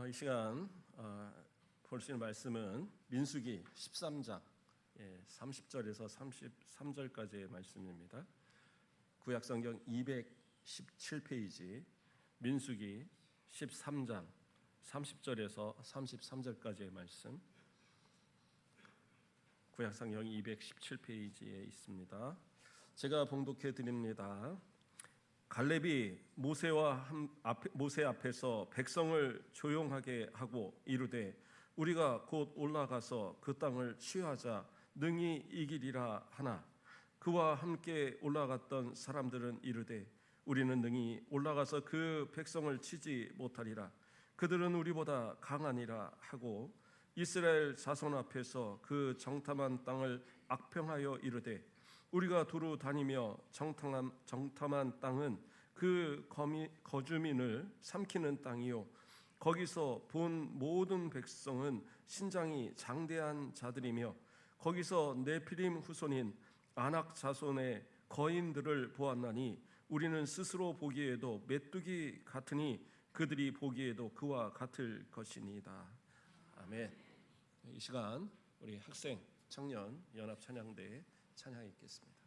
이 시간 볼 수 있는 말씀은 민수기 13장 30절에서 33절까지의 말씀입니다. 구약성경 217페이지 민수기 13장 30절에서 33절까지의 말씀, 구약성경 217페이지에 있습니다. 제가 봉독해 드립니다. 갈렙이 모세 앞에서 백성을 조용하게 하고 이르되 우리가 곧 올라가서 그 땅을 취하자 능히 이기리라 하나, 그와 함께 올라갔던 사람들은 이르되 우리는 능히 올라가서 그 백성을 치지 못하리라. 그들은 우리보다 강하니라 하고 이스라엘 자손 앞에서 그 정탐한 땅을 악평하여 이르되 우리가 두루 다니며 정탐한 땅은 그 거주민을 삼키는 땅이요 거기서 본 모든 백성은 신장이 장대한 자들이며 거기서 네피림 후손인 아낙 자손의 거인들을 보았나니 우리는 스스로 보기에도 메뚜기 같으니 그들이 보기에도 그와 같을 것이니이다. 아멘. 이 시간 우리 학생 청년 연합 찬양대 찬양 있겠습니다.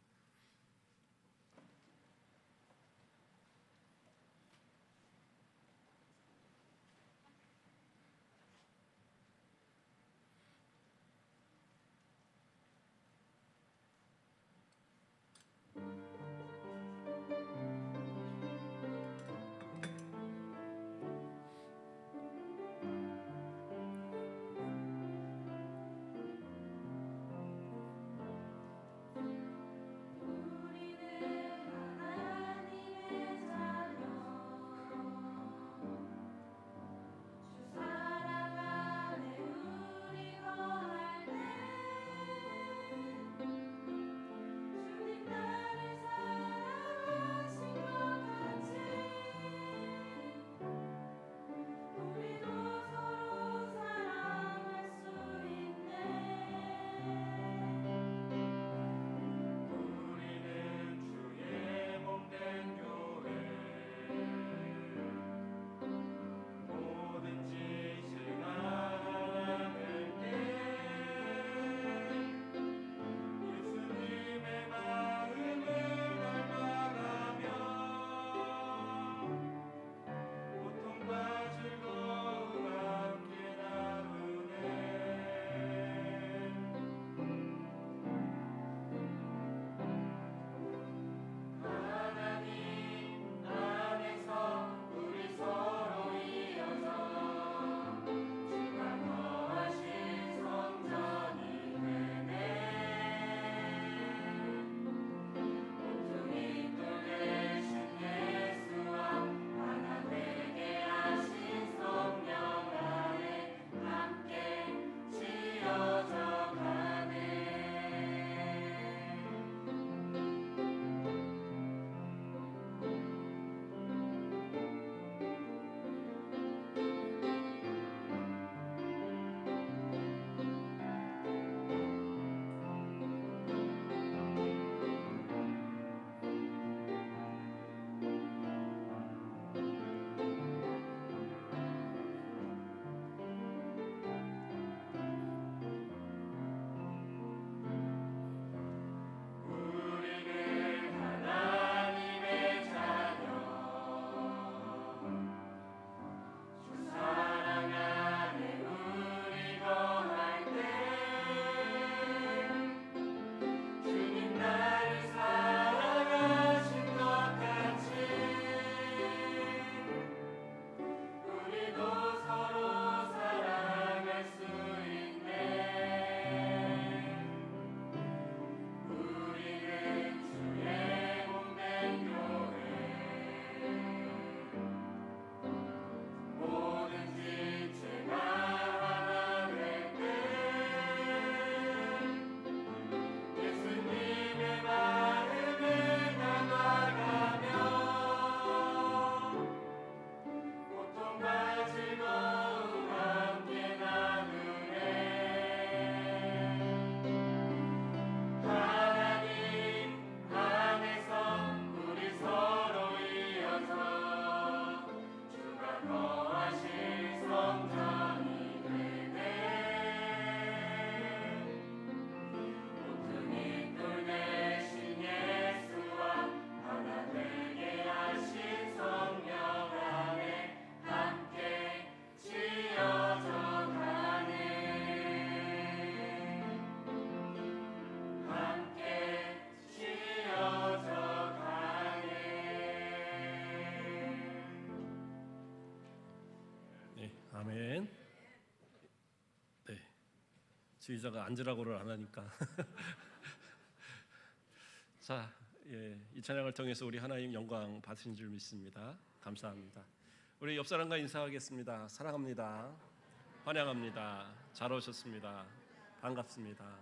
아멘. 네, 지휘자가 앉으라고를 안 하니까. 자, 이 찬양을 통해서 우리 하나님 영광 받으신 줄 믿습니다. 감사합니다. 우리 옆 사람과 인사하겠습니다. 사랑합니다. 환영합니다. 잘 오셨습니다. 반갑습니다.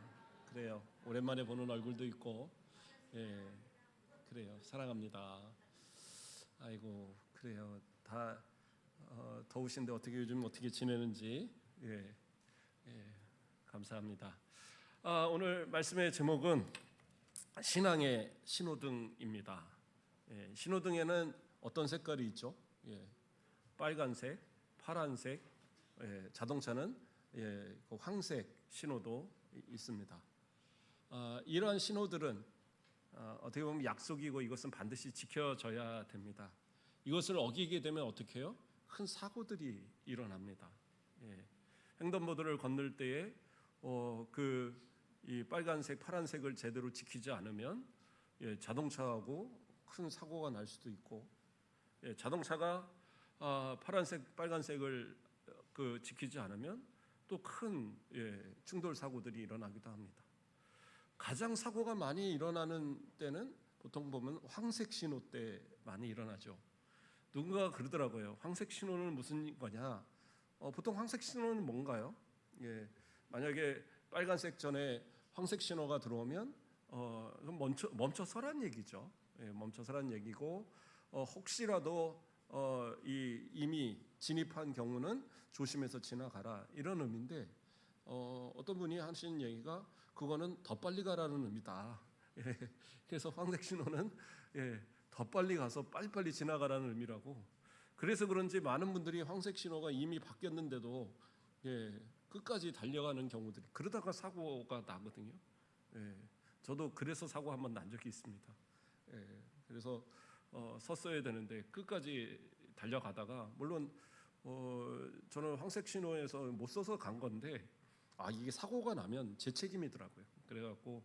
그래요. 오랜만에 보는 얼굴도 있고, 그래요. 사랑합니다. 아이고, 그래요. 다 더우신데 요즘 어떻게 지내는지, 감사합니다. 오늘 말씀의 제목은 신앙의 신호등입니다. 신호등에는 어떤 색깔이 있죠? 빨간색, 파란색, 자동차는 그 황색 신호도 있습니다. 이러한 신호들은 어떻게 보면 약속이고 이것은 반드시 지켜져야 됩니다. 이것을 어기게 되면 어떻게 해요? 큰 사고들이 일어납니다. 횡단보도를 건널 때에 이 빨간색, 파란색을 제대로 지키지 않으면 자동차하고 큰 사고가 날 수도 있고, 자동차가 파란색, 빨간색을 지키지 않으면 또 큰 충돌 사고들이 일어나기도 합니다. 가장 사고가 많이 일어나는 때는 보통 보면 황색 신호 때 많이 일어나죠. 누군가 그러더라고요. 황색 신호는 무슨 거냐? 보통 황색 신호는 뭔가요? 만약에 빨간색 전에 황색 신호가 들어오면 멈춰서란 얘기죠. 멈춰서란 얘기고, 혹시라도 이미 진입한 경우는 조심해서 지나가라, 이런 의미인데, 어떤 분이 하신 얘기가 그거는 더 빨리 가라는 의미다. 그래서 황색 신호는 더 빨리 가서 빨리빨리 지나가라는 의미라고. 그래서 그런지 많은 분들이 황색 신호가 이미 바뀌었는데도 끝까지 달려가는 경우들이, 그러다가 사고가 나거든요. 저도 그래서 사고 한번 난 적이 있습니다. 그래서 섰어야 되는데 끝까지 달려가다가, 물론 저는 황색 신호에서 못 서서 간 건데, 이게 사고가 나면 제 책임이더라고요. 그래갖고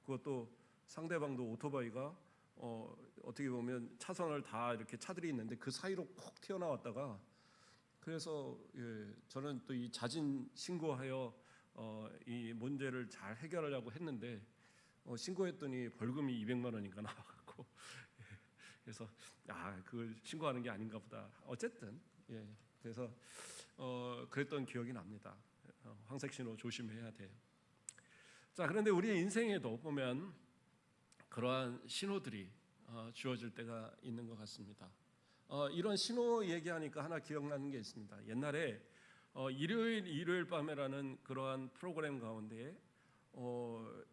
그것도 상대방도 오토바이가 어떻게 보면 차선을 다 이렇게 차들이 있는데 그 사이로 콕 튀어나왔다가, 그래서 저는 또 이 자진 신고하여 이 문제를 잘 해결하려고 했는데, 신고했더니 벌금이 200만 원인가 나와갖고 그래서 그걸 신고하는 게 아닌가 보다. 어쨌든 그래서 그랬던 기억이 납니다. 황색 신호 조심해야 돼요. 자, 그런데 우리의 인생에도 보면 그러한 신호들이 주어질 때가 있는 것 같습니다. 이런 신호 얘기하니까 하나 기억나는 게 있습니다. 옛날에 일요일 밤에라는 그러한 프로그램 가운데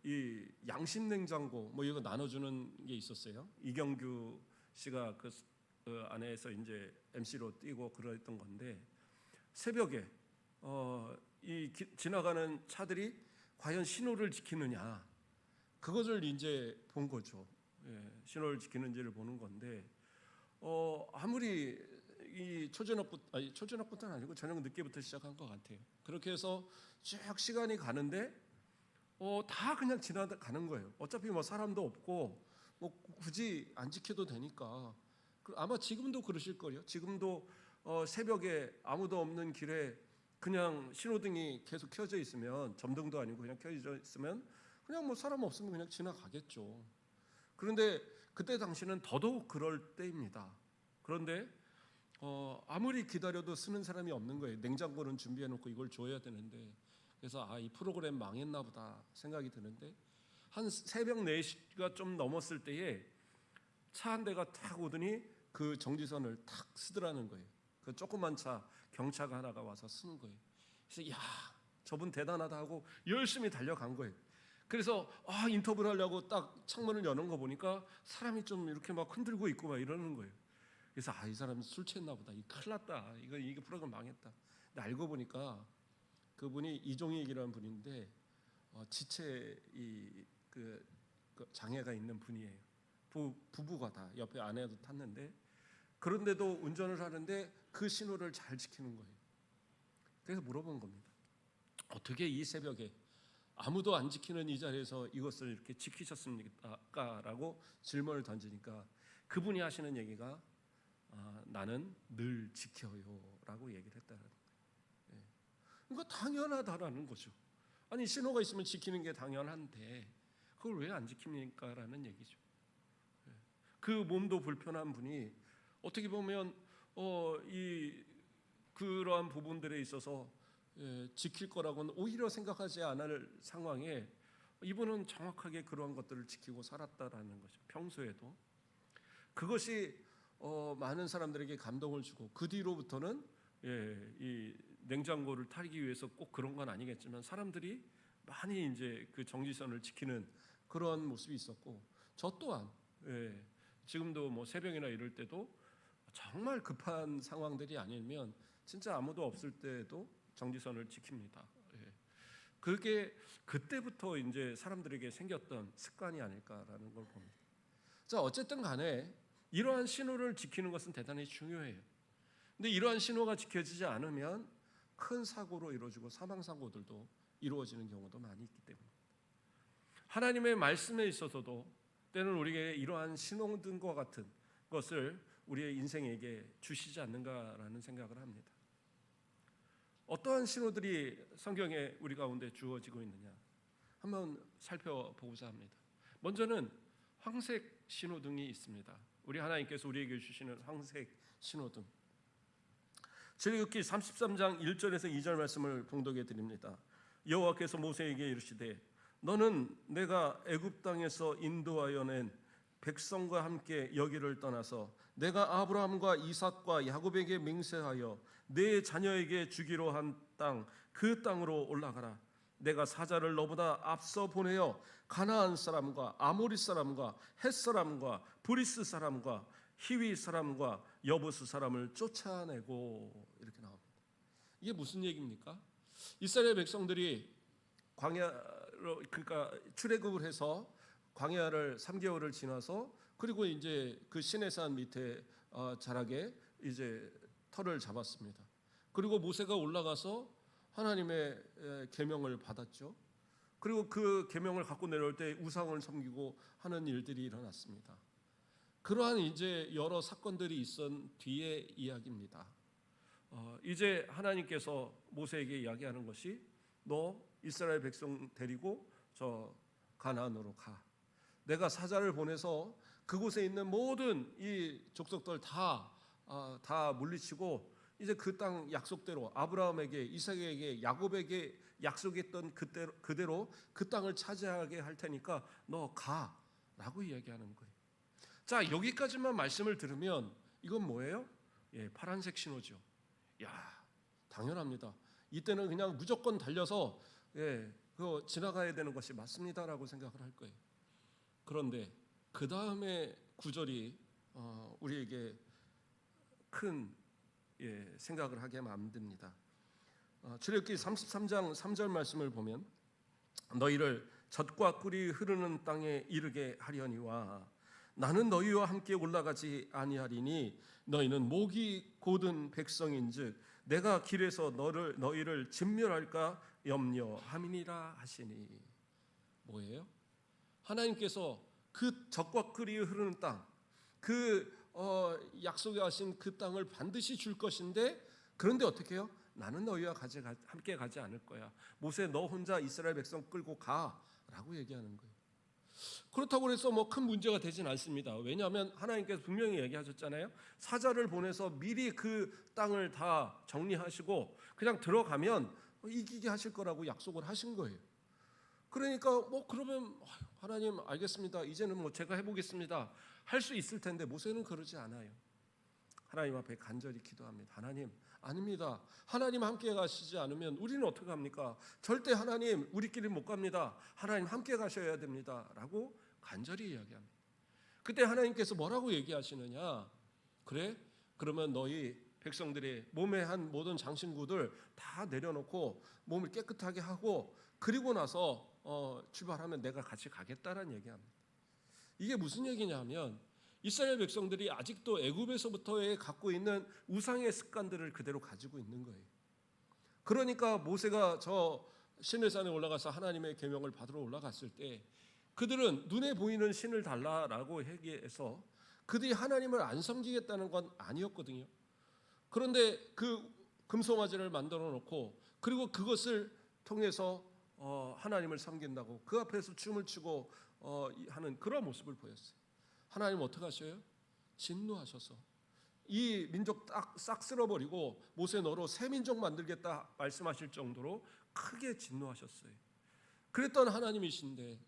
이 양심 냉장고 이거 나눠주는 게 있었어요. 이경규 씨가 그 안에서 이제 MC로 뛰고 그랬던 건데, 새벽에 지나가는 차들이 과연 신호를 지키느냐, 그것을 이제 본 거죠. 신호를 지키는지를 보는 건데, 아무리 이 초저녁부터는 아니고 저녁 늦게부터 시작한 것 같아요. 그렇게 해서 쭉 시간이 가는데 다 그냥 지나가는 거예요. 어차피 사람도 없고 굳이 안 지켜도 되니까. 아마 지금도 그러실 거예요. 지금도 새벽에 아무도 없는 길에 그냥 신호등이 계속 켜져 있으면, 점등도 아니고 그냥 켜져 있으면 그냥 사람 없으면 그냥 지나가겠죠. 그런데 그때 당시는 더더욱 그럴 때입니다. 그런데 아무리 기다려도 쓰는 사람이 없는 거예요. 냉장고는 준비해놓고 이걸 줘야 되는데. 그래서 이 프로그램 망했나 보다 생각이 드는데, 한 새벽 4시가 좀 넘었을 때에 차 한 대가 탁 오더니 그 정지선을 탁 쓰더라는 거예요. 그 조그만 차, 경차가 하나가 와서 쓰는 거예요. 그래서 저분 대단하다 하고 열심히 달려간 거예요. 그래서 인터뷰를 하려고 딱 창문을 여는 거 보니까 사람이 좀 이렇게 흔들고 있고 이러는 거예요. 그래서 이 사람은 술 취했나 보다. 큰일 났다. 이게 프로그램 망했다. 근데 알고 보니까 그분이 이종익이라는 분인데 지체 그 장애가 있는 분이에요. 부부가 다 옆에 아내도 탔는데, 그런데도 운전을 하는데 그 신호를 잘 지키는 거예요. 그래서 물어본 겁니다. 어떻게 이 새벽에 아무도 안 지키는 이 자리에서 이것을 이렇게 지키셨습니까? 라고 질문을 던지니까 그분이 하시는 얘기가 나는 늘 지켜요 라고 얘기를 했다는 거예요. 그러니까 당연하다라는 거죠. 아니 신호가 있으면 지키는 게 당연한데 그걸 왜 안 지킵니까? 라는 얘기죠. 그 몸도 불편한 분이 어떻게 보면 그러한 부분들에 있어서 지킬 거라고는 오히려 생각하지 않을 상황에 이분은 정확하게 그러한 것들을 지키고 살았다라는 거죠. 평소에도 그것이 많은 사람들에게 감동을 주고 그 뒤로부터는 이 냉장고를 타기 위해서 꼭 그런 건 아니겠지만 사람들이 많이 이제 그 정지선을 지키는 그런 모습이 있었고 저 또한 지금도 뭐 새벽이나 이럴 때도 정말 급한 상황들이 아니면 진짜 아무도 없을 때도 정지선을 지킵니다. 그게 그때부터 이제 사람들에게 생겼던 습관이 아닐까라는 걸 봅니다. 자, 어쨌든 간에 이러한 신호를 지키는 것은 대단히 중요해요. 근데 이러한 신호가 지켜지지 않으면 큰 사고로 이루어지고 사망 사고들도 이루어지는 경우도 많이 있기 때문입니다. 하나님의 말씀에 있어서도 때는 우리에게 이러한 신호등과 같은 것을 우리의 인생에게 주시지 않는가라는 생각을 합니다. 어떠한 신호들이 성경에 우리 가운데 주어지고 있느냐 한번 살펴보고자 합니다. 먼저는 황색 신호등이 있습니다. 우리 하나님께서 우리에게 주시는 황색 신호등. 출애굽기 33장 1절에서 2절 말씀을 봉독해 드립니다. 여호와께서 모세에게 이르시되 너는 내가 애굽 땅에서 인도하여 낸 백성과 함께 여기를 떠나서 내가 아브라함과 이삭과 야곱에게 맹세하여 내 자녀에게 주기로 한 땅 그 땅으로 올라가라. 내가 사자를 너보다 앞서 보내어 가나안 사람과 아모리 사람과 헷 사람과 브리스 사람과 히위 사람과 여부스 사람을 쫓아내고 이렇게 나옵니다. 이게 무슨 얘기입니까? 이스라엘 백성들이 광야로 그러니까 출애굽을 해서 광야를 3개월을 지나서 그리고 이제 그 시내산 밑에 자락에 이제 터를 잡았습니다. 그리고 모세가 올라가서 하나님의 계명을 받았죠. 그리고 그 계명을 갖고 내려올 때 우상을 섬기고 하는 일들이 일어났습니다. 그러한 이제 여러 사건들이 있은 뒤의 이야기입니다. 이제 하나님께서 모세에게 이야기하는 것이 너 이스라엘 백성 데리고 저 가나안으로 가. 내가 사자를 보내서 그곳에 있는 모든 이 족속들 다 물리치고 이제 그 땅 약속대로 아브라함에게 이삭에게 야곱에게 약속했던 그대로 그 땅을 차지하게 할 테니까 너 가라고 이야기하는 거예요. 자, 여기까지만 말씀을 들으면 이건 뭐예요? 파란색 신호죠. 야, 당연합니다. 이때는 그냥 무조건 달려서 그거 지나가야 되는 것이 맞습니다라고 생각을 할 거예요. 그런데 그 다음에 구절이 우리에게 큰 생각을 하게 만듭니다. 출애굽기 33장 3절 말씀을 보면 너희를 젖과 꿀이 흐르는 땅에 이르게 하려니와 나는 너희와 함께 올라가지 아니하리니 너희는 목이 곧은 백성인즉 내가 길에서 너희를 진멸할까 염려함이니라 하시니. 뭐예요? 하나님께서 그 젖과 꿀이 흐르는 땅, 그 약속하신 그 땅을 반드시 줄 것인데 그런데 어떻게 해요? 나는 너희와 함께 가지 않을 거야. 모세 너 혼자 이스라엘 백성 끌고 가라고 얘기하는 거예요. 그렇다고 해서 뭐 큰 문제가 되진 않습니다. 왜냐하면 하나님께서 분명히 얘기하셨잖아요. 사자를 보내서 미리 그 땅을 다 정리하시고 그냥 들어가면 이기게 하실 거라고 약속을 하신 거예요. 그러니까 뭐 그러면 하나님 알겠습니다. 이제는 뭐 제가 해보겠습니다. 할 수 있을 텐데 모세는 그러지 않아요. 하나님 앞에 간절히 기도합니다. 하나님 아닙니다. 하나님 함께 가시지 않으면 우리는 어떻게 합니까? 절대 하나님 우리끼리 못 갑니다. 하나님 함께 가셔야 됩니다. 라고 간절히 이야기합니다. 그때 하나님께서 뭐라고 얘기하시느냐? 그래? 그러면 너희 백성들의 몸에 한 모든 장신구들 다 내려놓고 몸을 깨끗하게 하고 그리고 나서 출발하면 내가 같이 가겠다라는 얘기합니다. 이게 무슨 얘기냐면 이스라엘 백성들이 아직도 애굽에서부터의 갖고 있는 우상의 습관들을 그대로 가지고 있는 거예요. 그러니까 모세가 저 시내산에 올라가서 하나님의 계명을 받으러 올라갔을 때 그들은 눈에 보이는 신을 달라라고 얘기해서 그들이 하나님을 안 섬기겠다는 건 아니었거든요. 그런데 그 금송아지를 만들어 놓고 그리고 그것을 통해서 하나님을 섬긴다고 그 앞에서 춤을 추고 하는 그런 모습을 보였어요. 하나님 어떻게 하셔요? 진노하셔서 이 민족 싹 쓸어버리고 모세 너로 새 민족 만들겠다 말씀하실 정도로 크게 진노하셨어요. 그랬던 하나님이신데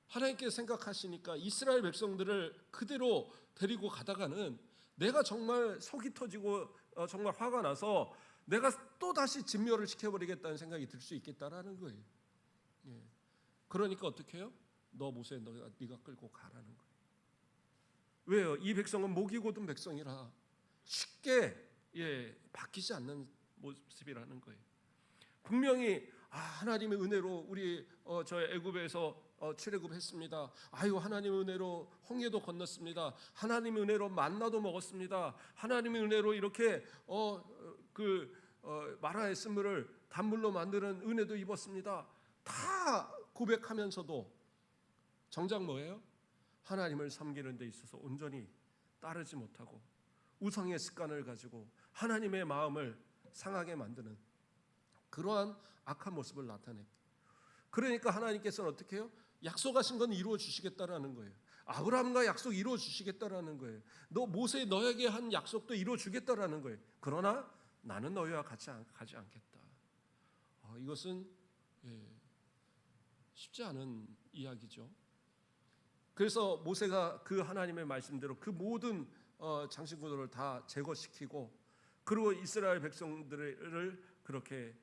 하나님께 생각하시니까 이스라엘 백성들을 그대로 데리고 가다가는 내가 정말 속이 터지고 정말 화가 나서 내가 또 다시 진멸을 시켜버리겠다는 생각이 들 수 있겠다라는 거예요. 예. 그러니까 어떻게 해요? 너 모세 네가 끌고 가라는 거예요. 왜요? 이 백성은 목이 곧은 백성이라 쉽게 바뀌지 않는 모습이라는 거예요. 분명히 하나님의 은혜로 우리 저 애굽에서 출애굽했습니다. 아유 하나님의 은혜로 홍해도 건넜습니다. 하나님의 은혜로 만나도 먹었습니다. 하나님의 은혜로 이렇게 마라의 쓴물을 단물로 만드는 은혜도 입었습니다. 다 고백하면서도 정작 뭐예요? 하나님을 섬기는 데 있어서 온전히 따르지 못하고 우상의 습관을 가지고 하나님의 마음을 상하게 만드는 그러한 악한 모습을 나타내요. 그러니까 하나님께서는 어떻게 해요? 약속하신 건 이루어 주시겠다라는 거예요. 아브라함과 약속 이루어 주시겠다라는 거예요. 너 모세 너에게 한 약속도 이루어 주겠다라는 거예요. 그러나 나는 너희와 같이 가지 않겠다. 이것은 쉽지 않은 이야기죠. 그래서 모세가 그 하나님의 말씀대로 그 모든 장신구들을 다 제거시키고 그리고 이스라엘 백성들을 그렇게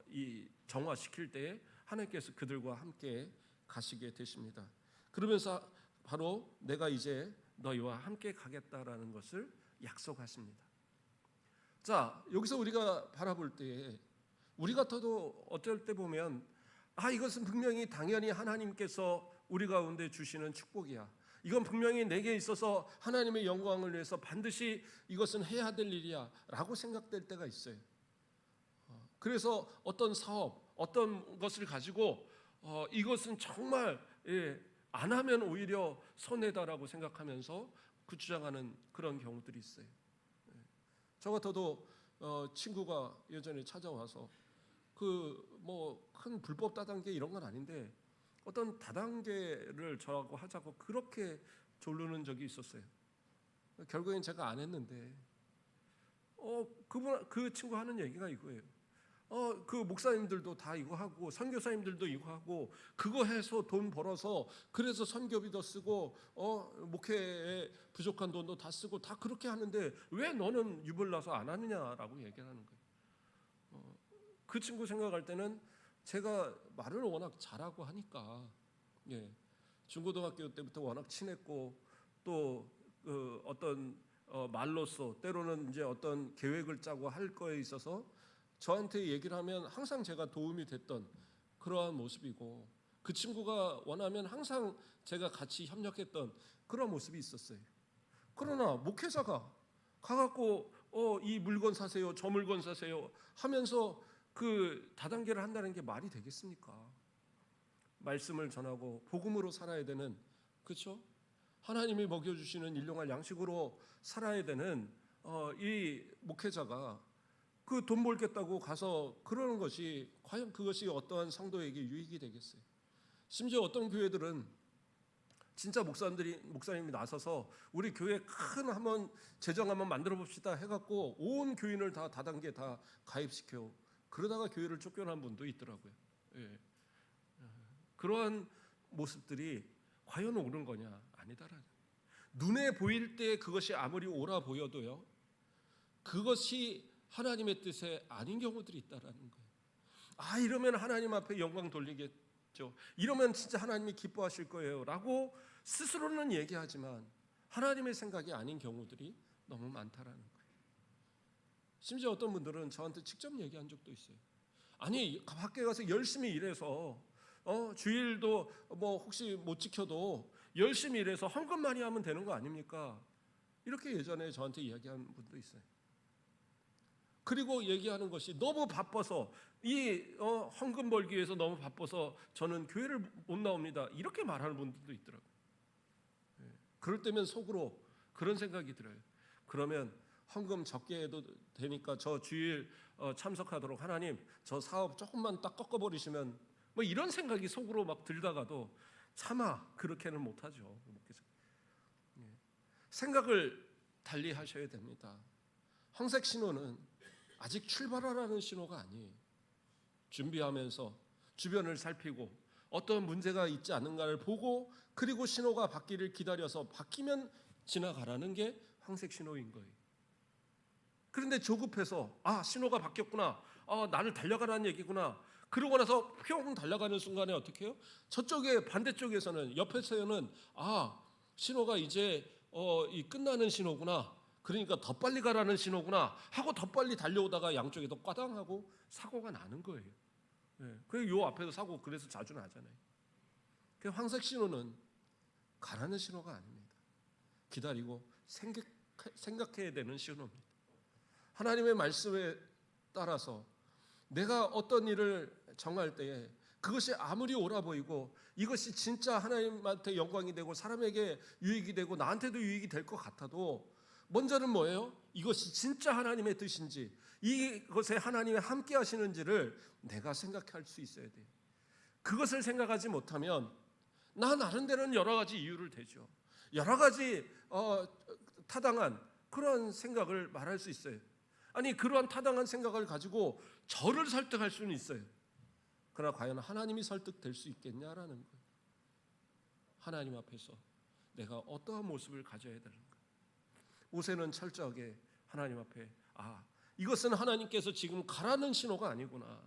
이 정화시킬 때에 하나님께서 그들과 함께 가시게 되십니다. 그러면서 바로 내가 이제 너희와 함께 가겠다라는 것을 약속하십니다. 자, 여기서 우리가 바라볼 때에 우리 같아도 어쩔 때 보면 이것은 분명히 당연히 하나님께서 우리 가운데 주시는 축복이야. 이건 분명히 내게 있어서 하나님의 영광을 위해서 반드시 이것은 해야 될 일이야 라고 생각될 때가 있어요. 그래서 어떤 사업, 어떤 것을 가지고 이것은 정말 안 하면 오히려 손해다라고 생각하면서 주장하는 그런 경우들이 있어요. 저 같아도 친구가 예전에 찾아와서 큰 불법 다단계 이런 건 아닌데 어떤 다단계를 저하고 하자고 그렇게 조르는 적이 있었어요. 결국엔 제가 안 했는데 그 친구 하는 얘기가 이거예요. 그 목사님들도 다 이거 하고 선교사님들도 이거 하고 그거 해서 돈 벌어서 그래서 선교비도 쓰고 목회에 부족한 돈도 다 쓰고 다 그렇게 하는데 왜 너는 유별나서 안 하느냐라고 얘기를 하는 거예요. 그 친구 생각할 때는 제가 말을 워낙 잘하고 하니까 중고등학교 때부터 워낙 친했고 또 어떤 말로써 때로는 이제 어떤 계획을 짜고 할 거에 있어서 저한테 얘기를 하면 항상 제가 도움이 됐던 그러한 모습이고 그 친구가 원하면 항상 제가 같이 협력했던 그런 모습이 있었어요. 그러나 목회자가 가갖고 이 물건 사세요, 저 물건 사세요 하면서 그 다단계를 한다는 게 말이 되겠습니까? 말씀을 전하고 복음으로 살아야 되는, 그렇죠? 하나님이 먹여주시는 일용할 양식으로 살아야 되는 이 목회자가 그 돈 벌겠다고 가서 그러는 것이 과연 그것이 어떠한 성도에게 유익이 되겠어요? 심지어 어떤 교회들은 진짜 목사님이 나서서 우리 교회 큰 한번 재정 한번 만들어 봅시다 해갖고 온 교인을 다 다단계 다 가입시켜 그러다가 교회를 쫓겨난 분도 있더라고요. 그러한 모습들이 과연 옳은 거냐? 아니다라는. 눈에 보일 때 그것이 아무리 옳아 보여도요, 그것이 하나님의 뜻에 아닌 경우들이 있다라는 거예요. 이러면 하나님 앞에 영광 돌리겠죠. 이러면 진짜 하나님이 기뻐하실 거예요라고 스스로는 얘기하지만 하나님의 생각이 아닌 경우들이 너무 많다라는 거예요. 심지어 어떤 분들은 저한테 직접 얘기한 적도 있어요. 아니 밖에 가서 열심히 일해서 주일도 혹시 못 지켜도 열심히 일해서 헌금 많이 하면 되는 거 아닙니까? 이렇게 예전에 저한테 이야기한 분도 있어요. 그리고 얘기하는 것이 너무 바빠서 이 헌금 벌기 위해서 너무 바빠서 저는 교회를 못 나옵니다. 이렇게 말하는 분들도 있더라고요. 그럴 때면 속으로 그런 생각이 들어요. 그러면 헌금 적게 해도 되니까 저 주일 참석하도록 하나님 저 사업 조금만 딱 꺾어버리시면 뭐 이런 생각이 속으로 막 들다가도 차마 그렇게는 못하죠. 생각을 달리 하셔야 됩니다. 황색 신호는 아직 출발하라는 신호가 아니에요. 준비하면서 주변을 살피고 어떤 문제가 있지 않은가를 보고 그리고 신호가 바뀌기를 기다려서 바뀌면 지나가라는 게 황색 신호인 거예요. 그런데 조급해서 신호가 바뀌었구나, 나를 달려가라는 얘기구나, 그러고 나서 평 달려가는 순간에 어떻게 해요? 저쪽에 반대쪽에서는 옆에서는 신호가 이제 이 끝나는 신호구나, 그러니까 더 빨리 가라는 신호구나 하고 더 빨리 달려오다가 양쪽에서 꽈당하고 사고가 나는 거예요. 그리고 요 앞에서 사고 그래서 자주 나잖아요. 그 황색 신호는 가라는 신호가 아닙니다. 기다리고 생각해야 되는 신호입니다. 하나님의 말씀에 따라서 내가 어떤 일을 정할 때에 그것이 아무리 옳아 보이고 이것이 진짜 하나님한테 영광이 되고 사람에게 유익이 되고 나한테도 유익이 될 것 같아도 먼저는 뭐예요? 이것이 진짜 하나님의 뜻인지 이것에 하나님이 함께 하시는지를 내가 생각할 수 있어야 돼요. 그것을 생각하지 못하면 나 나름대로는 여러 가지 이유를 대죠. 여러 가지 타당한 그런 생각을 말할 수 있어요. 아니 그러한 타당한 생각을 가지고 저를 설득할 수는 있어요. 그러나 과연 하나님이 설득될 수 있겠냐라는 거예요. 하나님 앞에서 내가 어떠한 모습을 가져야 되는가. 모세는 철저하게 하나님 앞에 이것은 하나님께서 지금 가라는 신호가 아니구나,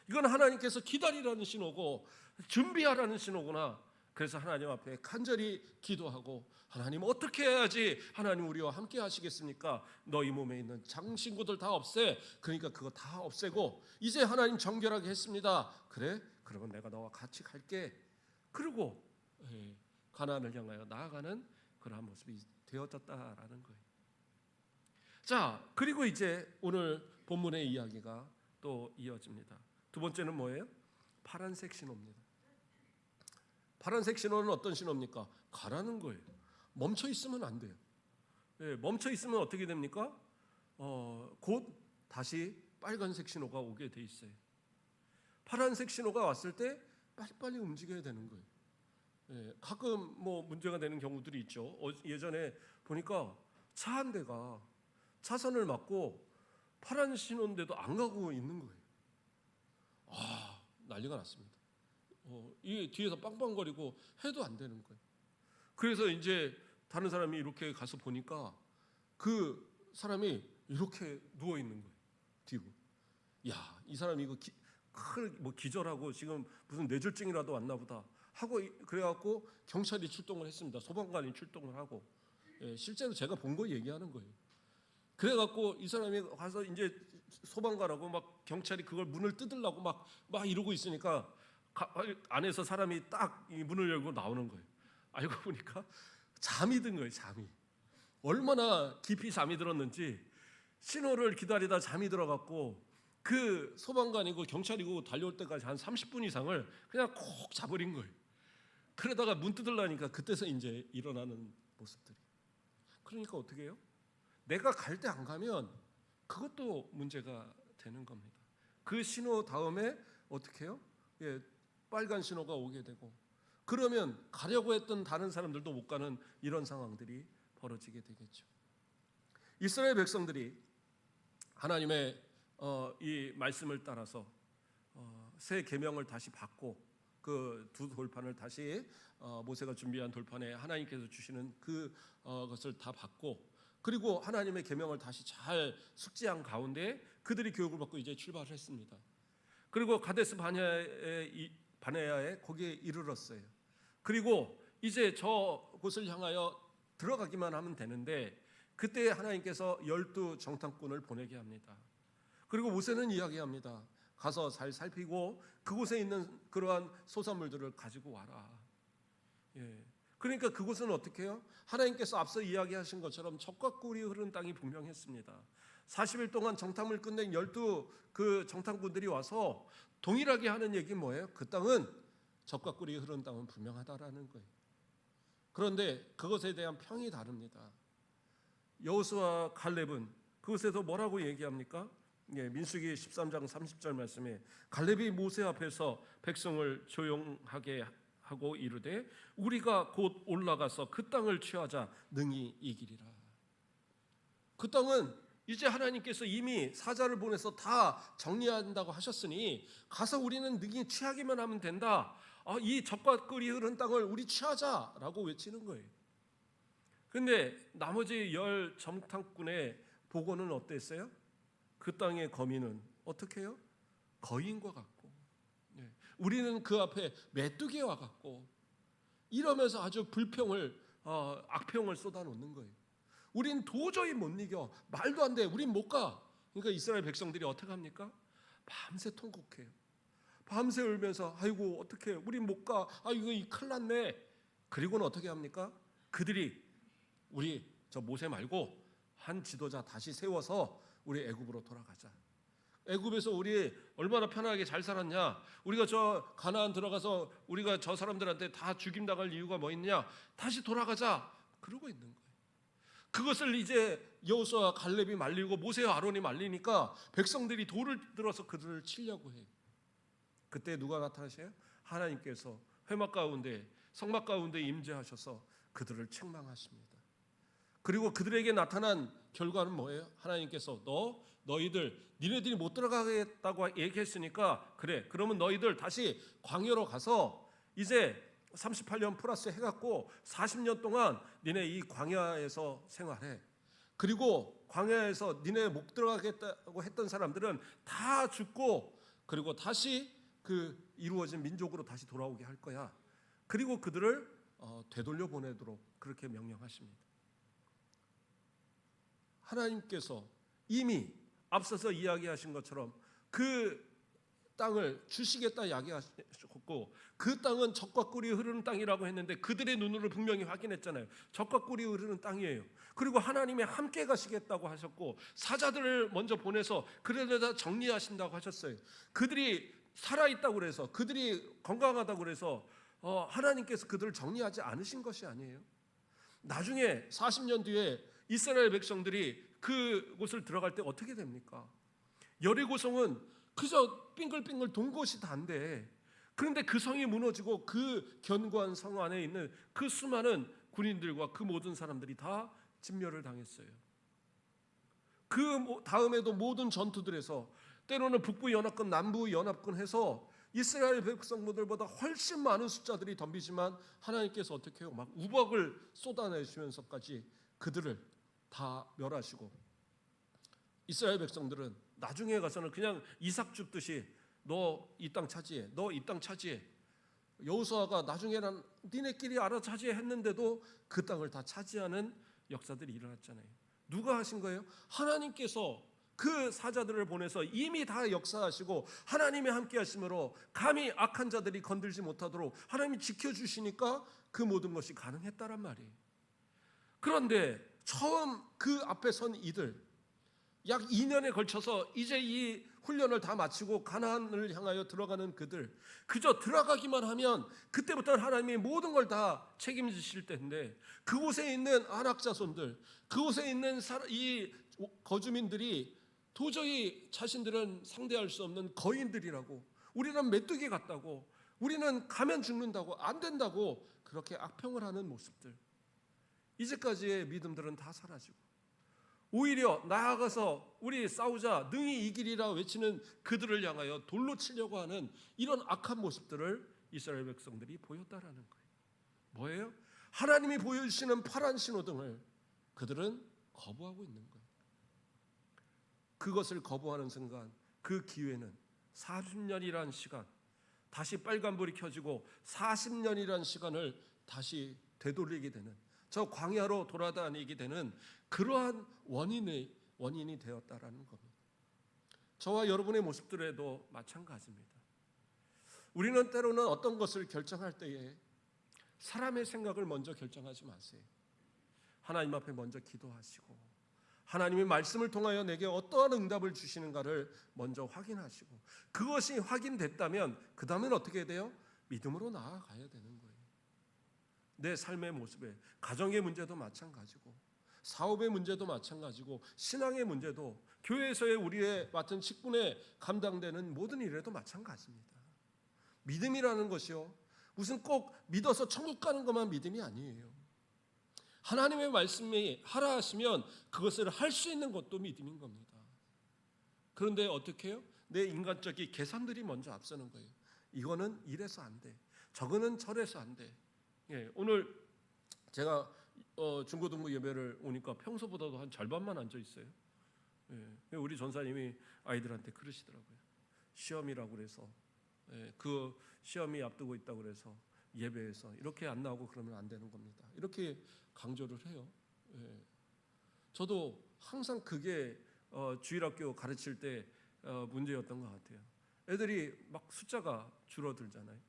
이건 하나님께서 기다리라는 신호고 준비하라는 신호구나. 그래서 하나님 앞에 간절히 기도하고 하나님 어떻게 해야지 하나님 우리와 함께 하시겠습니까? 너희 몸에 있는 장신구들 다 없애. 그러니까 그거 다 없애고 이제 하나님 정결하게 했습니다. 그래? 그러면 내가 너와 같이 갈게. 그리고 가나안을 향하여 나아가는 그러한 모습이 되어졌다라는 거예요. 자, 그리고 이제 오늘 본문의 이야기가 또 이어집니다. 두 번째는 뭐예요? 파란색 신호입니다. 파란색 신호는 어떤 신호입니까? 가라는 거예요. 멈춰 있으면 안 돼요. 멈춰 있으면 어떻게 됩니까? 곧 다시 빨간색 신호가 오게 돼 있어요. 파란색 신호가 왔을 때 빨리빨리 움직여야 되는 거예요. 가끔 뭐 문제가 되는 경우들이 있죠. 예전에 보니까 차 한 대가 차선을 막고 파란 신호인데도 안 가고 있는 거예요. 난리가 났습니다. 이게 뒤에서 빵빵거리고 해도 안 되는 거예요. 그래서 이제 다른 사람이 이렇게 가서 보니까 그 사람이 이렇게 누워 있는 거예요. 뒤로. 이 사람이 이거 기절하고 지금 무슨 뇌졸중이라도 왔나 보다 하고 그래갖고 경찰이 출동을 했습니다. 소방관이 출동을 하고 실제로 제가 본 거 얘기하는 거예요. 그래갖고 이 사람이 가서 이제 소방관하고 막 경찰이 그걸 문을 뜯으려고 막 이러고 있으니까 안에서 사람이 딱 이 문을 열고 나오는 거예요. 알고 보니까 잠이 든 거예요. 잠이 얼마나 깊이 잠이 들었는지 신호를 기다리다 잠이 들어갖고 그 소방관이고 경찰이고 달려올 때까지 한 30분 이상을 그냥 콕 자버린 거예요. 그러다가 문 뜯으려니까 그때서 이제 일어나는 모습들이. 그러니까 어떻게 해요? 내가 갈 때 안 가면 그것도 문제가 되는 겁니다. 그 신호 다음에 어떻게 해요? 빨간 신호가 오게 되고 그러면 가려고 했던 다른 사람들도 못 가는 이런 상황들이 벌어지게 되겠죠. 이스라엘 백성들이 하나님의 이 말씀을 따라서 새 계명을 다시 받고 그 두 돌판을 다시 모세가 준비한 돌판에 하나님께서 주시는 그것을 다 받고 그리고 하나님의 계명을 다시 잘 숙지한 가운데 그들이 교육을 받고 이제 출발을 했습니다. 그리고 가데스 바네아에 거기에 이르렀어요. 그리고 이제 저 곳을 향하여 들어가기만 하면 되는데 그때 하나님께서 12 정탐꾼을 보내게 합니다. 그리고 모세는 이야기합니다. 가서 잘 살피고 그곳에 있는 그러한 소산물들을 가지고 와라. 그러니까 그곳은 어떻게 해요? 하나님께서 앞서 이야기하신 것처럼 젖과 꿀이 흐르는 땅이 분명했습니다. 40일 동안 정탐을 끝낸 12 그 정탐꾼들이 와서 동일하게 하는 얘기는 뭐예요? 그 땅은 젖과 꿀이 흐르는 땅은 분명하다라는 거예요. 그런데 그것에 대한 평이 다릅니다. 여호수아와 갈렙은 그곳에서 뭐라고 얘기합니까? 민수기 13장 30절 말씀에 갈렙이 모세 앞에서 백성을 조용하게 하고 이르되 우리가 곧 올라가서 그 땅을 취하자 능히 이기리라. 그 땅은 이제 하나님께서 이미 사자를 보내서 다 정리한다고 하셨으니 가서 우리는 능히 취하기만 하면 된다. 이 젖과 꿀이 흐르는 땅을 우리 취하자라고 외치는 거예요. 근데 나머지 10 정탐꾼의 보고는 어땠어요? 그 땅의 거민은 어떻게 해요? 거인과 같고, 우리는 그 앞에 메뚜기와 같고, 이러면서 아주 악평을 쏟아놓는 거예요. 우린 도저히 못 이겨. 말도 안 돼. 우린 못 가. 그러니까 이스라엘 백성들이 어떻게 합니까? 밤새 통곡해요. 밤새 울면서 아이고 어떡해. 우린 못 가. 이거 큰일 났네. 그리고는 어떻게 합니까? 그들이 우리 저 모세 말고 한 지도자 다시 세워서 우리 애굽으로 돌아가자. 애굽에서 우리 얼마나 편하게 잘 살았냐. 우리가 저 가나안 들어가서 우리가 저 사람들한테 다 죽임당할 이유가 뭐 있냐. 다시 돌아가자. 그러고 있는 거예요. 그것을 이제 여호수아 갈렙이 말리고 모세와 아론이 말리니까 백성들이 돌을 들어서 그들을 치려고 해요. 그때 누가 나타나셔요? 하나님께서 회막 가운데 성막 가운데 임재하셔서 그들을 책망하십니다. 그리고 그들에게 나타난 결과는 뭐예요? 하나님께서 니네들이 못 들어가겠다고 얘기했으니까 그래, 그러면 너희들 다시 광야로 가서 이제 38년 플러스 해갖고 40년 동안 니네 이 광야에서 생활해. 그리고 광야에서 니네 못 들어가겠다고 했던 사람들은 다 죽고 그리고 다시 그 이루어진 민족으로 다시 돌아오게 할 거야. 그리고 그들을 되돌려 보내도록 그렇게 명령하십니다. 하나님께서 이미 앞서서 이야기하신 것처럼 그 땅을 주시겠다 이야기하셨고 그 땅은 젖과 꿀이 흐르는 땅이라고 했는데 그들의 눈으로 분명히 확인했잖아요. 젖과 꿀이 흐르는 땅이에요. 그리고 하나님이 함께 가시겠다고 하셨고 사자들을 먼저 보내서 그들에다 정리하신다고 하셨어요. 그들이 살아있다고 그래서 그들이 건강하다고 그래서 하나님께서 그들을 정리하지 않으신 것이 아니에요. 나중에 40년 뒤에 이스라엘 백성들이 그곳을 들어갈 때 어떻게 됩니까? 여리고성은 그저 빙글빙글 돈 곳이 다인데 그런데 그 성이 무너지고 그 견고한 성 안에 있는 그 수많은 군인들과 그 모든 사람들이 다 진멸을 당했어요. 그 다음에도 모든 전투들에서 때로는 북부 연합군, 남부 연합군 해서 이스라엘 백성들보다 훨씬 많은 숫자들이 덤비지만 하나님께서 어떻게 해요? 막 우박을 쏟아내시면서까지 그들을 다 멸하시고 이스라엘 백성들은 나중에 가서는 그냥 이삭 줍듯이 너 이 땅 차지해, 너 이 땅 차지해. 여호수아가 나중에는 니네끼리 알아 차지해 했는데도 그 땅을 다 차지하는 역사들이 일어났잖아요. 누가 하신 거예요? 하나님께서 그 사자들을 보내서 이미 다 역사하시고 하나님이 함께 하심으로 감히 악한 자들이 건들지 못하도록 하나님이 지켜주시니까 그 모든 것이 가능했다란 말이에요. 그런데 처음 그 앞에 선 이들 약 2년에 걸쳐서 이제 이 훈련을 다 마치고 가나안을 향하여 들어가는 그들 그저 들어가기만 하면 그때부터는 하나님이 모든 걸 다 책임지실 텐데 그곳에 있는 아낙 자손들 그곳에 있는 이 거주민들이 도저히 자신들은 상대할 수 없는 거인들이라고 우리는 메뚜기 같다고 우리는 가면 죽는다고 안 된다고 그렇게 악평을 하는 모습들 이제까지의 믿음들은 다 사라지고 오히려 나아가서 우리 싸우자 능히 이기리라 외치는 그들을 향하여 돌로 치려고 하는 이런 악한 모습들을 이스라엘 백성들이 보였다라는 거예요. 뭐예요? 하나님이 보여주시는 파란 신호등을 그들은 거부하고 있는 거예요. 그것을 거부하는 순간 그 기회는 40년이라는 시간 다시 빨간불이 켜지고 40년이라는 시간을 다시 되돌리게 되는 저 광야로 돌아다니게 되는 그러한 원인이 되었다라는 겁니다. 저와 여러분의 모습들에도 마찬가지입니다. 우리는 때로는 어떤 것을 결정할 때에 사람의 생각을 먼저 결정하지 마세요. 하나님 앞에 먼저 기도하시고 하나님의 말씀을 통하여 내게 어떠한 응답을 주시는가를 먼저 확인하시고 그것이 확인됐다면 그 다음엔 어떻게 돼요? 믿음으로 나아가야 되는 거예요. 내 삶의 모습에 가정의 문제도 마찬가지고 사업의 문제도 마찬가지고 신앙의 문제도 교회에서의 우리의 맡은 직분에 감당되는 모든 일에도 마찬가지입니다. 믿음이라는 것이요, 무슨 꼭 믿어서 천국 가는 것만 믿음이 아니에요. 하나님의 말씀이 하라 하시면 그것을 할 수 있는 것도 믿음인 겁니다. 그런데 어떻게 해요? 내 인간적인 계산들이 먼저 앞서는 거예요. 이거는 이래서 안 돼, 저거는 저래서 안 돼. 오늘 제가 중고등부 예배를 오니까 평소보다도 한 절반만 앉아 있어요. 우리 전사님이 아이들한테 그러시더라고요. 시험이라고 그래서 그 시험이 앞두고 있다고 그래서 예배에서 이렇게 안 나오고 그러면 안 되는 겁니다. 이렇게 강조를 해요. 저도 항상 그게 주일학교 가르칠 때 문제였던 것 같아요. 애들이 막 숫자가 줄어들잖아요.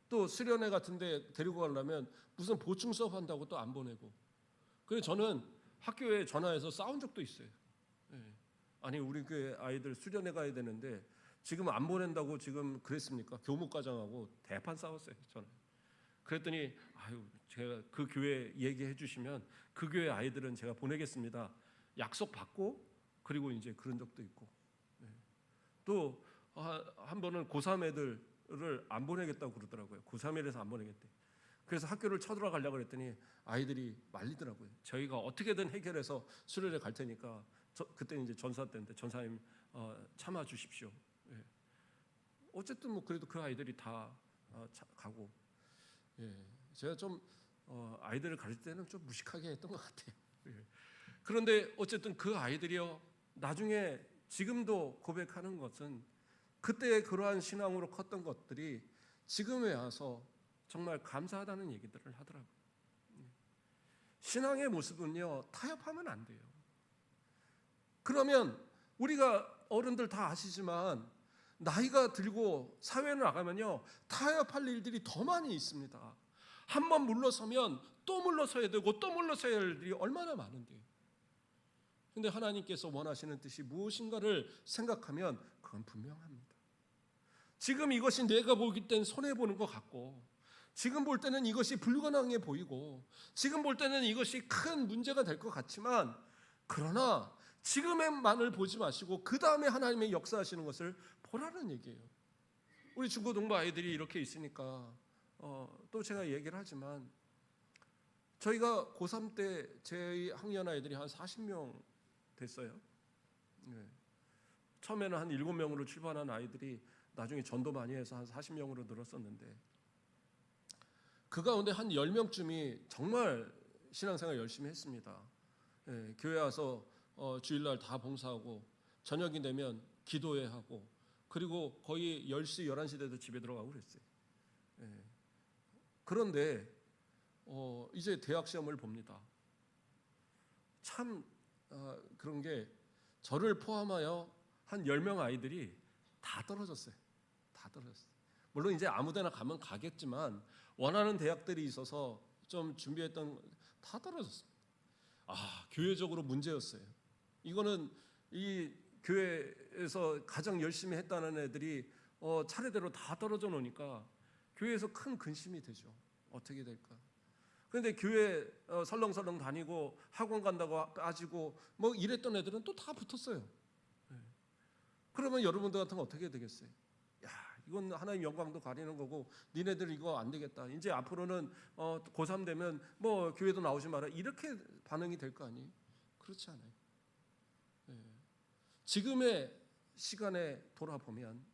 또 수련회 같은 데 데리고 가려면 무슨 보충 수업 한다고 또 안 보내고. 그래서 저는 학교에 전화해서 싸운 적도 있어요. 아니 우리 교회 아이들 수련회 가야 되는데 지금 안 보낸다고 지금 그랬습니까? 교무과장하고 대판 싸웠어요. 저는. 그랬더니 제가 그 교회 얘기해 주시면 그 교회 아이들은 제가 보내겠습니다. 약속 받고 그리고 이제 그런 적도 있고. 또 한 번은 고3 애들을 안 보내겠다고 그러더라고요. 고3이라서 안 보내겠대. 그래서 학교를 쳐들어가려고 그랬더니 아이들이 말리더라고요. 저희가 어떻게든 해결해서 수련회 갈 테니까 그때는 이제 전사 때인데 전사님 참아 주십시오. 어쨌든 뭐 그래도 그 아이들이 다 가고. 제가 좀 아이들을 가르칠 때는 좀 무식하게 했던 것 같아요. 그런데 어쨌든 그 아이들이요, 나중에 지금도 고백하는 것은 그때 그러한 신앙으로 컸던 것들이 지금에 와서 정말 감사하다는 얘기들을 하더라고요. 신앙의 모습은요, 타협하면 안 돼요. 그러면 우리가 어른들 다 아시지만 나이가 들고 사회에 나가면요, 타협할 일들이 더 많이 있습니다. 한번 물러서면 또 물러서야 되고 또 물러서야 할 일이 얼마나 많은데요. 그런데 하나님께서 원하시는 뜻이 무엇인가를 생각하면 그건 분명합니다. 지금 이것이 내가 보기 땐 손해보는 것 같고, 지금 볼 때는 이것이 불가능해 보이고, 지금 볼 때는 이것이 큰 문제가 될 것 같지만, 그러나 지금의만을 보지 마시고 그 다음에 하나님의 역사하시는 것을 보라는 얘기예요. 우리 중고등부 아이들이 이렇게 있으니까 또 제가 얘기를 하지만, 저희가 고3 때 제 학년 아이들이 한 40명 됐어요. 처음에는 한 7명으로 출발한 아이들이 나중에 전도 많이 해서 한 40명으로 늘었었는데, 그 가운데 한 10명쯤이 정말 신앙생활 열심히 했습니다. 교회 와서 주일날 다 봉사하고 저녁이 되면 기도회 하고, 그리고 거의 10시, 11시 돼도 집에 들어가고 그랬어요. 그런데 이제 대학 시험을 봅니다. 참 그런 게 저를 포함하여 한 10명 아이들이 다 떨어졌어요. 다 떨어졌어요. 물론 이제 아무데나 가면 가겠지만 원하는 대학들이 있어서 좀 준비했던 다 떨어졌습니다. 교회적으로 문제였어요. 이거는 이 교회에서 가장 열심히 했다는 애들이 차례대로 다 떨어져 놓으니까 교회에서 큰 근심이 되죠. 어떻게 될까? 그런데 교회 설렁설렁 다니고 학원 간다고 빠지고 뭐 이랬던 애들은 또 다 붙었어요. 그러면 여러분들 같으면 어떻게 되겠어요? 이건 하나님 영광도 가리는 거고, 니네들 이거 안 되겠다. 이제 앞으로는 고3 되면 뭐 교회도 나오지 마라. 이렇게 반응이 될 거 아니에요? 그렇지 않아요. 지금의 시간에 돌아보면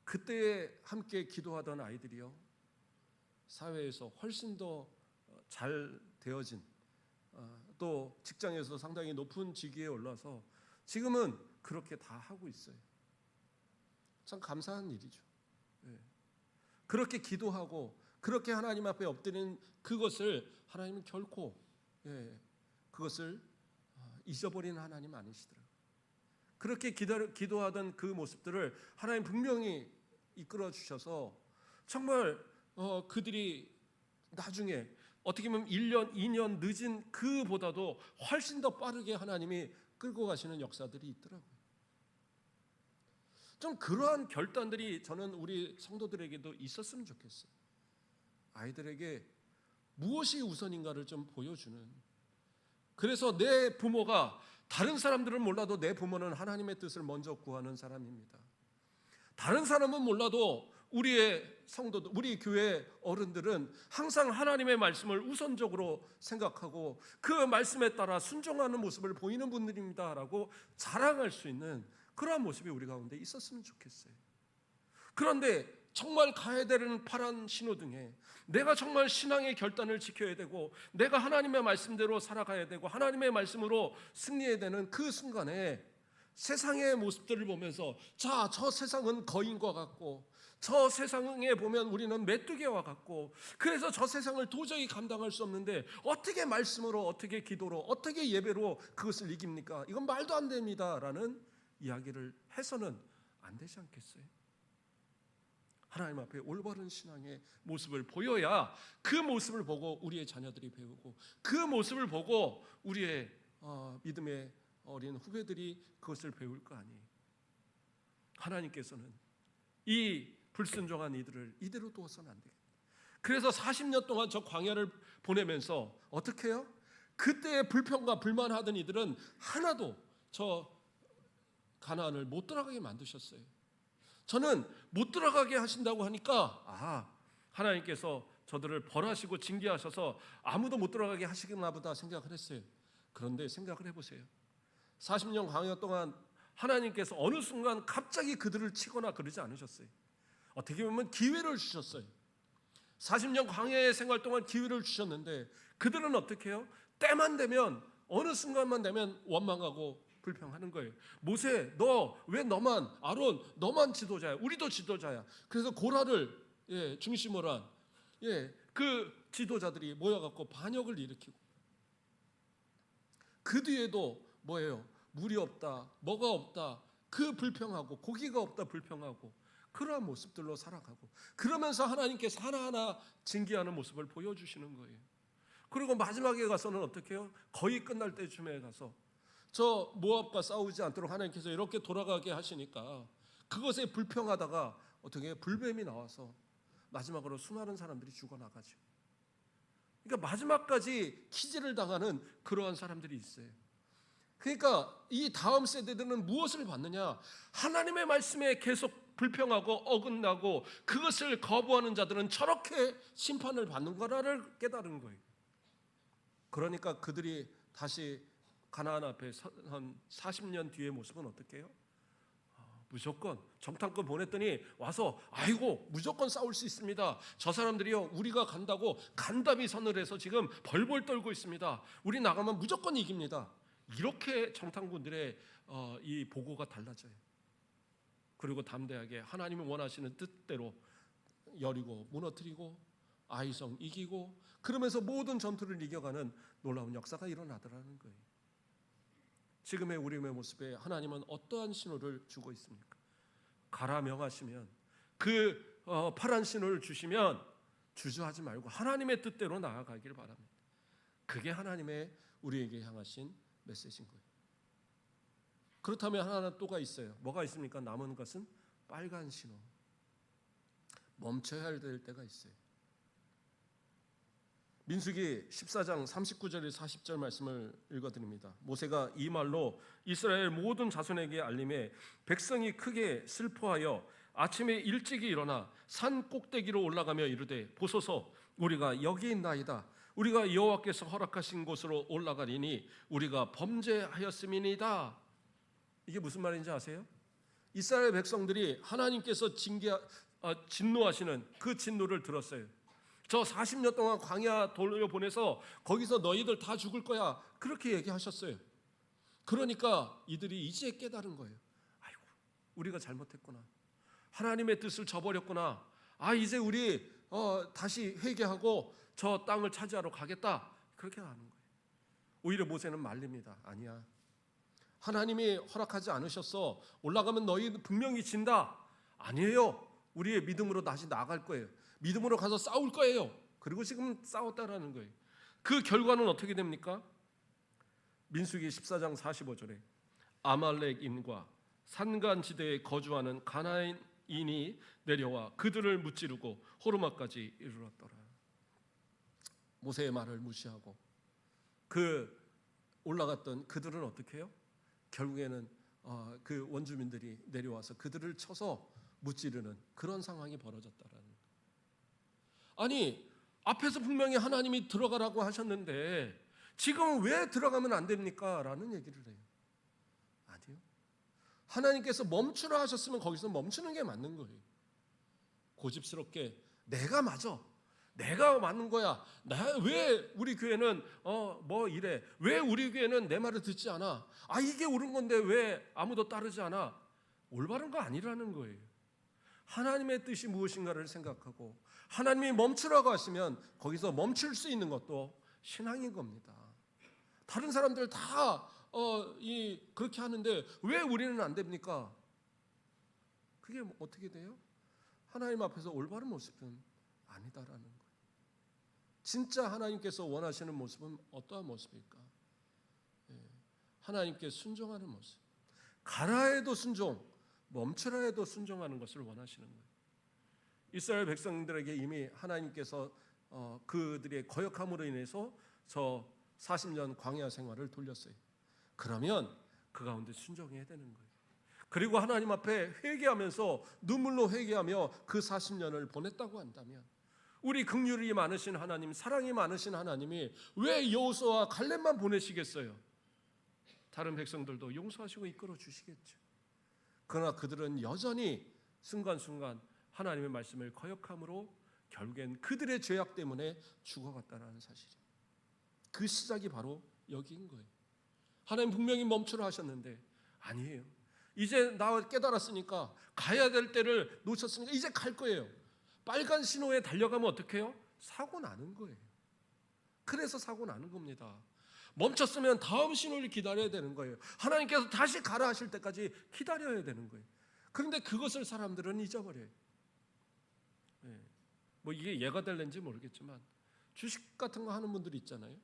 그때 함께 기도하던 아이들이요, 사회에서 훨씬 더 잘 되어진, 또 직장에서 상당히 높은 직위에 올라서 지금은 그렇게 다 하고 있어요. 참 감사한 일이죠. 그렇게 기도하고 그렇게 하나님 앞에 엎드리는 그것을 하나님은 결코 그것을 잊어버리는 하나님 아니시더라고요. 그렇게 기도하던 그 모습들을 하나님 분명히 이끌어 주셔서 정말 그들이 나중에 어떻게 보면 1년, 2년 늦은 그보다도 훨씬 더 빠르게 하나님이 끌고 가시는 역사들이 있더라고요. 좀 그러한 결단들이 저는 우리 성도들에게도 있었으면 좋겠어요. 아이들에게 무엇이 우선인가를 좀 보여주는, 그래서 내 부모가, 다른 사람들은 몰라도 내 부모는 하나님의 뜻을 먼저 구하는 사람입니다. 다른 사람은 몰라도 우리의 성도들, 우리 교회 어른들은 항상 하나님의 말씀을 우선적으로 생각하고 그 말씀에 따라 순종하는 모습을 보이는 분들입니다라고 자랑할 수 있는 그러한 모습이 우리 가운데 있었으면 좋겠어요. 그런데 정말 가야 되는 파란 신호등에 내가 정말 신앙의 결단을 지켜야 되고 내가 하나님의 말씀대로 살아가야 되고 하나님의 말씀으로 승리해야 되는 그 순간에 세상의 모습들을 보면서, 자, 저 세상은 거인과 같고 저 세상에 보면 우리는 메뚜기와 같고, 그래서 저 세상을 도저히 감당할 수 없는데 어떻게 말씀으로, 어떻게 기도로, 어떻게 예배로 그것을 이깁니까? 이건 말도 안 됩니다 라는 이야기를 해서는 안 되지 않겠어요? 하나님 앞에 올바른 신앙의 모습을 보여야 그 모습을 보고 우리의 자녀들이 배우고 그 모습을 보고 우리의 믿음의 어린 후배들이 그것을 배울 거 아니에요. 하나님께서는 이 불순종한 이들을 이대로 두어서는 안 되겠다. 그래서 40년 동안 저 광야를 보내면서 어떻게 해요? 그때의 불평과 불만하던 이들은 하나도 저 가나안을 못 들어가게 만드셨어요. 저는 못 들어가게 하신다고 하니까 하나님께서 저들을 벌하시고 징계하셔서 아무도 못 들어가게 하시겠나 보다 생각을 했어요. 그런데 생각을 해보세요. 40년 광야 동안 하나님께서 어느 순간 갑자기 그들을 치거나 그러지 않으셨어요. 어떻게 보면 기회를 주셨어요. 40년 광야의 생활 동안 기회를 주셨는데 그들은 어떻게 해요? 때만 되면, 어느 순간만 되면 원망하고 불평하는 거예요. 모세, 너 왜 너만, 아론 너만 지도자야, 우리도 지도자야. 그래서 고라를 중심으로 한 그 지도자들이 모여갖고 반역을 일으키고, 그 뒤에도 뭐예요? 물이 없다, 뭐가 없다, 그 불평하고, 고기가 없다 불평하고, 그러한 모습들로 살아가고, 그러면서 하나님께서 하나하나 징계하는 모습을 보여주시는 거예요. 그리고 마지막에 가서는 어떻게 해요? 거의 끝날 때쯤에 가서 저 모압과 싸우지 않도록 하나님께서 이렇게 돌아가게 하시니까 그것에 불평하다가 어떻게 해요? 불뱀이 나와서 마지막으로 수많은 사람들이 죽어나가죠. 그러니까 마지막까지 키질을 당하는 그러한 사람들이 있어요. 그러니까 이 다음 세대들은 무엇을 받느냐? 하나님의 말씀에 계속 불평하고 어긋나고 그것을 거부하는 자들은 저렇게 심판을 받는 거라를 깨달은 거예요. 그러니까 그들이 다시 가나안 앞에 한 40년 뒤의 모습은 어떻게 해요? 무조건 정탐꾼 보냈더니 와서 아이고 무조건 싸울 수 있습니다. 저 사람들이요 우리가 간다고 간담이 선을 해서 지금 벌벌 떨고 있습니다. 우리 나가면 무조건 이깁니다. 이렇게 정탐꾼들의 이 보고가 달라져요. 그리고 담대하게 하나님이 원하시는 뜻대로 여리고 무너뜨리고 아이성 이기고, 그러면서 모든 전투를 이겨가는 놀라운 역사가 일어나더라는 거예요. 지금의 우리의 모습에 하나님은 어떠한 신호를 주고 있습니까? 가라 명하시면, 그 파란 신호를 주시면 주저하지 말고 하나님의 뜻대로 나아가길 바랍니다. 그게 하나님의 우리에게 향하신 메시지인 거예요. 그렇다면 하나 또가 있어요. 뭐가 있습니까? 남은 것은 빨간 신호. 멈춰야 될 때가 있어요. 민수기 14장 39절에서 40절 말씀을 읽어드립니다. 모세가 이 말로 이스라엘 모든 자손에게 알림해 백성이 크게 슬퍼하여 아침에 일찍이 일어나 산 꼭대기로 올라가며 이르되 보소서 우리가 여기 있나이다. 우리가 여호와께서 허락하신 곳으로 올라가리니 우리가 범죄하였음이니이다. 이게 무슨 말인지 아세요? 이스라엘 백성들이 하나님께서 진노하시는 그 진노를 들었어요. 저 40년 동안 광야 돌려보내서 거기서 너희들 다 죽을 거야, 그렇게 얘기하셨어요. 그러니까 이들이 이제 깨달은 거예요. 아이고 우리가 잘못했구나, 하나님의 뜻을 저버렸구나. 이제 우리 다시 회개하고 저 땅을 차지하러 가겠다, 그렇게 하는 거예요. 오히려 모세는 말립니다. 아니야, 하나님이 허락하지 않으셨어. 올라가면 너희 분명히 진다. 아니에요. 우리의 믿음으로 다시 나아갈 거예요. 믿음으로 가서 싸울 거예요. 그리고 지금 싸웠다라는 거예요. 그 결과는 어떻게 됩니까? 민수기 14장 45절에 아말렉인과 산간지대에 거주하는 가나안인이 내려와 그들을 무찌르고 호르마까지 이르렀더라. 모세의 말을 무시하고 그 올라갔던 그들은 어떻게 해요? 결국에는 그 원주민들이 내려와서 그들을 쳐서 무찌르는 그런 상황이 벌어졌다라는 거예요. 아니, 앞에서 분명히 하나님이 들어가라고 하셨는데 지금 왜 들어가면 안 됩니까? 라는 얘기를 해요. 아니요. 하나님께서 멈추라 하셨으면 거기서 멈추는 게 맞는 거예요. 고집스럽게 내가 맞아, 내가 맞는 거야, 왜 우리 교회는 뭐 이래, 왜 우리 교회는 내 말을 듣지 않아, 이게 옳은 건데 왜 아무도 따르지 않아, 올바른 거 아니라는 거예요. 하나님의 뜻이 무엇인가를 생각하고 하나님이 멈추라고 하시면 거기서 멈출 수 있는 것도 신앙인 겁니다. 다른 사람들 다 그렇게 하는데 왜 우리는 안 됩니까? 그게 어떻게 돼요? 하나님 앞에서 올바른 모습은 아니다라는 거예요. 진짜 하나님께서 원하시는 모습은 어떠한 모습일까? 하나님께 순종하는 모습. 가라 해도 순종, 멈추라 해도 순종하는 것을 원하시는 거예요. 이스라엘 백성들에게 이미 하나님께서 그들의 거역함으로 인해서 저 40년 광야 생활을 돌렸어요. 그러면 그 가운데 순종해야 되는 거예요. 그리고 하나님 앞에 회개하면서 눈물로 회개하며 그 40년을 보냈다고 한다면 우리 긍휼이 많으신 하나님, 사랑이 많으신 하나님이 왜 여호수아와 갈렙만 보내시겠어요? 다른 백성들도 용서하시고 이끌어 주시겠죠. 그러나 그들은 여전히 순간순간 하나님의 말씀을 거역함으로 결국엔 그들의 죄악 때문에 죽어갔다는 사실이에요. 그 시작이 바로 여기인 거예요. 하나님 분명히 멈추라 하셨는데 아니에요. 이제 나 깨달았으니까, 가야 될 때를 놓쳤으니까 이제 갈 거예요. 빨간 신호에 달려가면 어떻게 해요? 사고 나는 거예요. 그래서 사고 나는 겁니다. 멈췄으면 다음 신호를 기다려야 되는 거예요. 하나님께서 다시 가라 하실 때까지 기다려야 되는 거예요. 그런데 그것을 사람들은 잊어버려요. 뭐 이게 예가 될는지 모르겠지만 주식 같은 거 하는 분들이 있잖아요.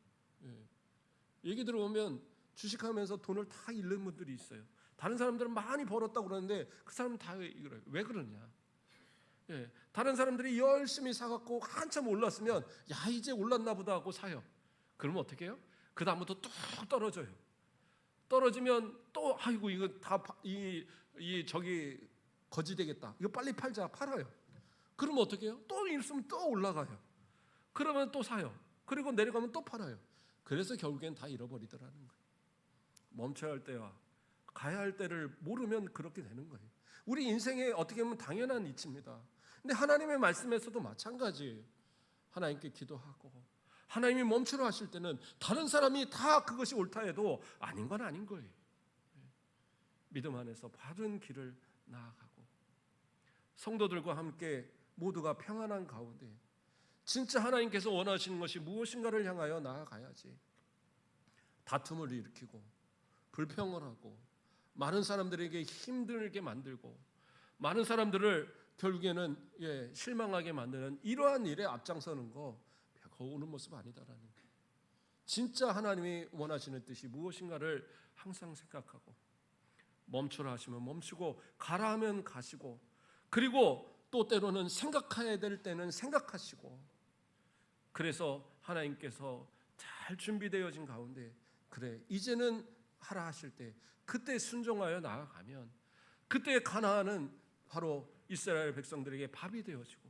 얘기 들어보면 주식하면서 돈을 다 잃는 분들이 있어요. 다른 사람들은 많이 벌었다고 그러는데 그 사람은 다 이거래요. 왜 그러냐? 다른 사람들이 열심히 사갖고 한참 올랐으면 야 이제 올랐나 보다 하고 사요. 그러면 어떻게 해요? 그 다음부터 뚝 떨어져요. 떨어지면 또 아이고 이거 다 저기 거지 되겠다. 이거 빨리 팔아요. 그러면 어떻게 해요? 또 있으면 또 올라가요. 그러면 또 사요. 그리고 내려가면 또 팔아요. 그래서 결국엔 다 잃어버리더라는 거예요. 멈춰야 할 때와 가야 할 때를 모르면 그렇게 되는 거예요. 우리 인생에 어떻게 보면 당연한 이치입니다. 근데 하나님의 말씀에서도 마찬가지예요. 하나님께 기도하고 하나님이 멈추라 하실 때는 다른 사람이 다 그것이 옳다 해도 아닌 건 아닌 거예요. 믿음 안에서 바른 길을 나아가고 성도들과 함께 모두가 평안한 가운데 진짜 하나님께서 원하시는 것이 무엇인가를 향하여 나아가야지. 다툼을 일으키고 불평을 하고 많은 사람들에게 힘들게 만들고 많은 사람들을 결국에는 실망하게 만드는 이러한 일에 앞장서는 거 별거 오는 모습 아니다라는 거예요. 진짜 하나님이 원하시는 뜻이 무엇인가를 항상 생각하고 멈추라 하시면 멈추고 가라 하면 가시고 그리고 또 때로는 생각해야 될 때는 생각하시고 그래서 하나님께서 잘 준비되어진 가운데 그래 이제는 하라 하실 때 그때 순종하여 나아가면 그때 가나안은 바로 이스라엘 백성들에게 밥이 되어지고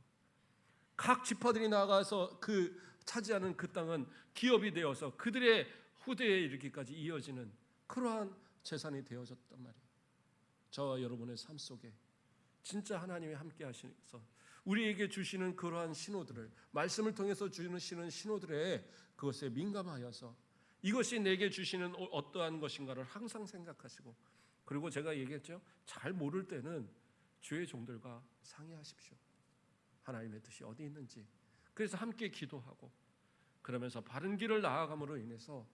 각 지파들이 나아가서 그 차지하는 그 땅은 기업이 되어서 그들의 후대에 이르기까지 이어지는 그러한 재산이 되어졌단 말이에요. 저와 여러분의 삶 속에 진짜 하나님이 함께 하시면서 우리에게 주시는 그러한 신호들을 말씀을 통해서 주시는 신호들에 그것에 민감하여서 이것이 내게 주시는 어떠한 것인가를 항상 생각하시고 그리고 제가 얘기했죠. 잘 모를 때는 주의 종들과 상의하십시오. 하나님의 뜻이 어디 있는지. 그래서 함께 기도하고 그러면서 바른 길을 나아감으로 인해서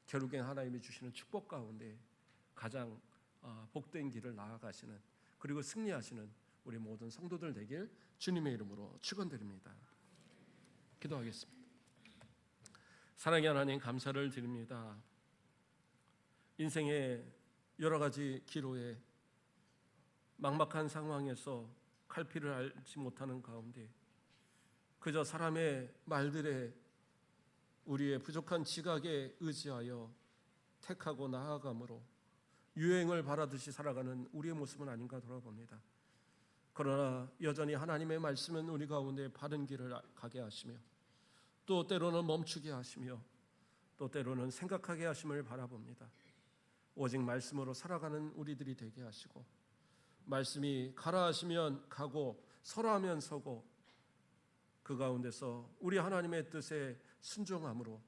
결국엔 하나님이 주시는 축복 가운데 가장 복된 길을 나아가시는 그리고 승리하시는 우리 모든 성도들 되길 주님의 이름으로 축원드립니다. 기도하겠습니다. 사랑의 하나님 감사를 드립니다. 인생의 여러 가지 기로에 막막한 상황에서 갈피를 알지 못하는 가운데 그저 사람의 말들에 우리의 부족한 지각에 의지하여 택하고 나아감으로 유행을 바라듯이 살아가는 우리의 모습은 아닌가 돌아봅니다. 그러나 여전히 하나님의 말씀은 우리 가운데 바른 길을 가게 하시며 또 때로는 멈추게 하시며 또 때로는 생각하게 하심을 바라봅니다. 오직 말씀으로 살아가는 우리들이 되게 하시고 말씀이 가라 하시면 가고 서라 하면 서고 그 가운데서 우리 하나님의 뜻에 순종함으로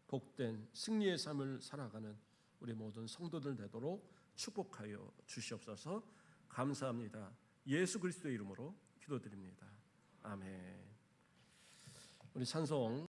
복된 승리의 삶을 살아가는 우리 모든 성도들 되도록 축복하여 주시옵소서. 감사합니다. 예수 그리스도의 이름으로 기도드립니다. 아멘. 우리 찬송